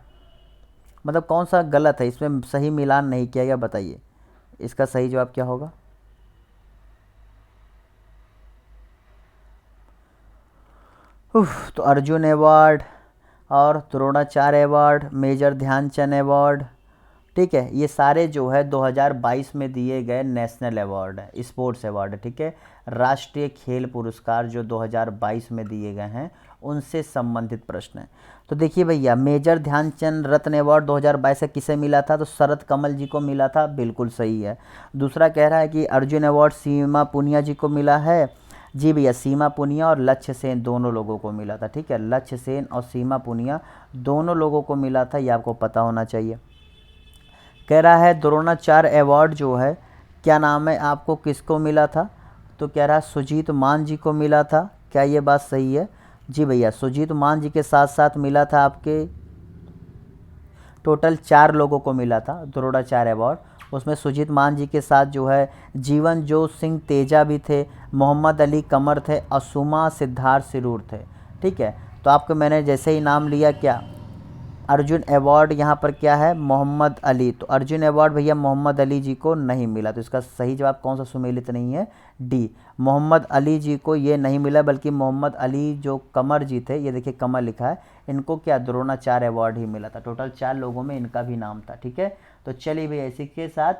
Speaker 1: मतलब कौन सा गलत है, इसमें सही मिलान नहीं किया गया, बताइए इसका सही जवाब क्या होगा। तो अर्जुन अवार्ड, और Dronacharya award, major Dhyan Chand award, ठीक है, ये सारे जो है 2022 में दिए गए नेशनल अवार्ड है, स्पोर्ट्स अवार्ड है, ठीक है। राष्ट्रीय खेल पुरस्कार जो 2022 में दिए गए हैं उनसे संबंधित प्रश्न है। तो देखिए भैया, मेजर ध्यानचंद रत्न अवार्ड 2022 से किसे मिला था? तो शरद कमल जी को मिला था, बिल्कुल सही है। दूसरा कह रहा है कि अर्जुन अवार्ड सीमा पुनिया जी को मिला है। जी भैया, सीमा पुनिया और लक्ष्य सेन दोनों लोगों को मिला था, ठीक है। लक्ष्य सेन और सीमा पुनिया दोनों लोगों को मिला था, ये आपको पता होना चाहिए। कह रहा है द्रोणाचार्य अवार्ड जो है, क्या नाम है, आपको किसको मिला था? तो कह रहा है सुजीत मान जी को मिला था। क्या ये बात सही है? जी भैया, सुजीत मान जी के साथ साथ मिला था आपके टोटल 4 लोगों को मिला था द्रोणाचार्य अवार्ड। उसमें सुजीत मान जी के साथ जो है जीवन जोत सिंह तेजा भी थे, मोहम्मद अली कमर थे, असुमा सिद्धार्थ सिरूर थे, ठीक है। तो आपको मैंने जैसे ही नाम लिया, क्या अर्जुन अवार्ड यहाँ पर क्या है? मोहम्मद अली। तो अर्जुन अवार्ड भैया मोहम्मद अली जी को नहीं मिला। तो इसका सही जवाब कौन सा सुमेलित नहीं है? डी, मोहम्मद अली जी को ये नहीं मिला, बल्कि मोहम्मद अली जो कमर जी थे, ये देखिए कमर लिखा है, इनको क्या द्रोणाचार्य अवार्ड ही मिला था। टोटल 4 लोगों में इनका भी नाम था, ठीक है। तो चलिए भैया, इसी के साथ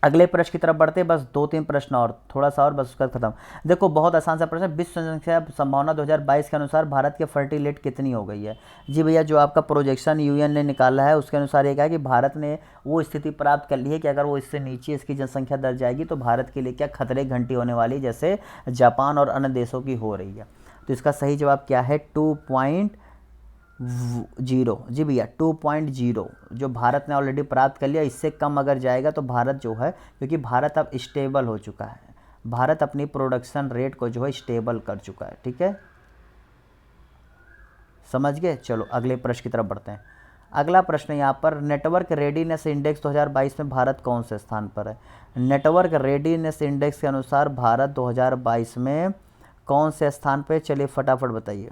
Speaker 1: अगले प्रश्न की तरफ बढ़ते, बस 2-3 प्रश्न और, थोड़ा सा और, बस उसका खत्म। देखो बहुत आसान सा प्रश्न है, विश्व जनसंख्या संभावना 2022 के अनुसार भारत की फर्टिलिटी रेट कितनी हो गई है? जी भैया, जो आपका प्रोजेक्शन यूएन ने निकाला है उसके अनुसार ये कहा है कि भारत ने वो स्थिति प्राप्त कर ली है कि अगर वो इससे नीचे इसकी जनसंख्या दर जाएगी तो भारत के लिए क्या खतरे घंटी होने वाली, जैसे जापान और अन्य देशों की हो रही है। तो इसका सही जवाब क्या है? 2.0। जी भैया, 2.0 जो भारत ने ऑलरेडी प्राप्त कर लिया। इससे कम अगर जाएगा तो भारत जो है, क्योंकि भारत अब स्टेबल हो चुका है, भारत अपनी प्रोडक्शन रेट को जो है स्टेबल कर चुका है, ठीक है, समझ गए। चलो अगले प्रश्न की तरफ बढ़ते हैं। अगला प्रश्न यहाँ पर, नेटवर्क रेडीनेस इंडेक्स 2022 में भारत कौन से स्थान पर है? नेटवर्क रेडीनेस इंडेक्स के अनुसार भारत 2022 में कौन से स्थान पर? चलिए फटाफट बताइए।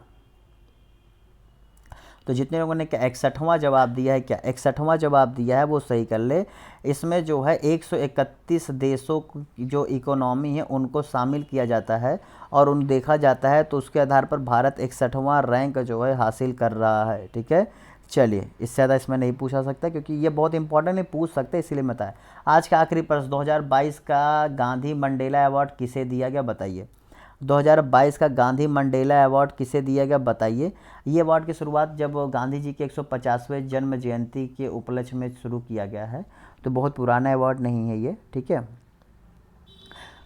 Speaker 1: तो जितने लोगों ने क्या 61वां जवाब दिया है, क्या 61वां जवाब दिया है, वो सही कर ले। इसमें जो है 131 देशों की जो इकोनॉमी है उनको शामिल किया जाता है और उन देखा जाता है, तो उसके आधार पर भारत 61वां रैंक जो है हासिल कर रहा है, ठीक है। चलिए, इससे ज़्यादा इसमें नहीं पूछा सकता क्योंकि ये बहुत इंपॉर्टेंट है, पूछ सकते हैं इसीलिए बताया। आज का आखिरी प्रश्न, 2022 का गांधी मंडेला अवार्ड किसे दिया गया, बताइए। 2022 का गांधी मंडेला अवार्ड किसे दिया गया, बताइए। ये अवार्ड की शुरुआत जब गांधी जी के 150वें जन्म जयंती के उपलक्ष्य में शुरू किया गया है, तो बहुत पुराना अवार्ड नहीं है ये, ठीक है।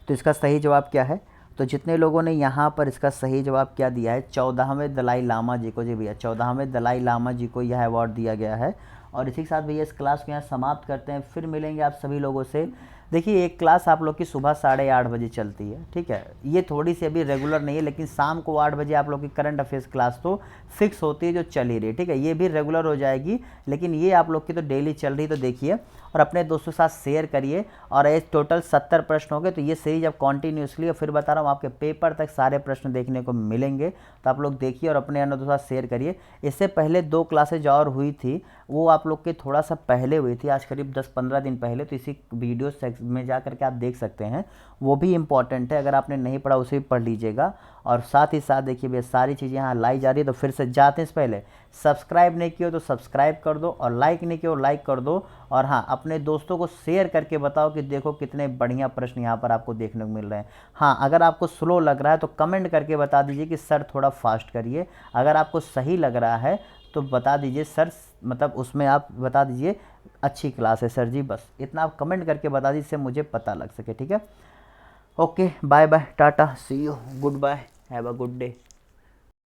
Speaker 1: तो इसका सही जवाब क्या है? तो जितने लोगों ने यहाँ पर इसका सही जवाब क्या दिया है, 14वें दलाई लामा जी को, जी भैया 14वें दलाई लामा जी को यह अवार्ड दिया गया है। और इसी के साथ भैया इस क्लास को यहाँ समाप्त करते हैं, फिर मिलेंगे आप सभी लोगों से। देखिए, एक क्लास आप लोग की सुबह 8:30 बजे चलती है, ठीक है। ये थोड़ी सी अभी रेगुलर नहीं है, लेकिन शाम को 8 बजे आप लोग की करंट अफेयर्स क्लास तो फिक्स होती है, जो चल ही रही है, ठीक है। ये भी रेगुलर हो जाएगी, लेकिन ये आप लोग की तो डेली चल रही, तो देखिए और अपने दोस्तों के साथ शेयर करिए। और ये टोटल 70 प्रश्न हो गए, तो ये सीरीज अब कॉन्टीन्यूसली, और फिर बता रहा हूँ आपके पेपर तक सारे प्रश्न देखने को मिलेंगे, तो आप लोग देखिए और अपने अन्य दोस्तों के साथ शेयर करिए। इससे पहले 2 क्लासेज और हुई थी, वो आप लोग के थोड़ा सा पहले हुई थी, आज करीब 10-15 दिन पहले, तो इसी वीडियो में जा करके आप देख सकते हैं, वो भी इम्पॉर्टेंट है। अगर आपने नहीं पढ़ा उसे भी पढ़ लीजिएगा। और साथ ही साथ देखिए भैया सारी चीज़ें यहाँ लाई जा रही है, तो फिर से जाते हैं, इससे पहले सब्सक्राइब नहीं किया तो सब्सक्राइब कर दो, और लाइक नहीं किया लाइक कर दो। और हाँ, अपने दोस्तों को शेयर करके बताओ कि देखो कितने बढ़िया प्रश्न यहाँ पर आपको देखने को मिल रहे हैं। हाँ, अगर आपको स्लो लग रहा है तो कमेंट करके बता दीजिए कि सर थोड़ा फास्ट करिए। अगर आपको सही लग रहा है तो बता दीजिए सर, मतलब उसमें आप बता दीजिए अच्छी क्लास है सर जी, बस इतना आप कमेंट करके बता दीजिए, इससे मुझे पता लग सके, ठीक है। Okay, bye bye, tata, see you, good bye, have a good day.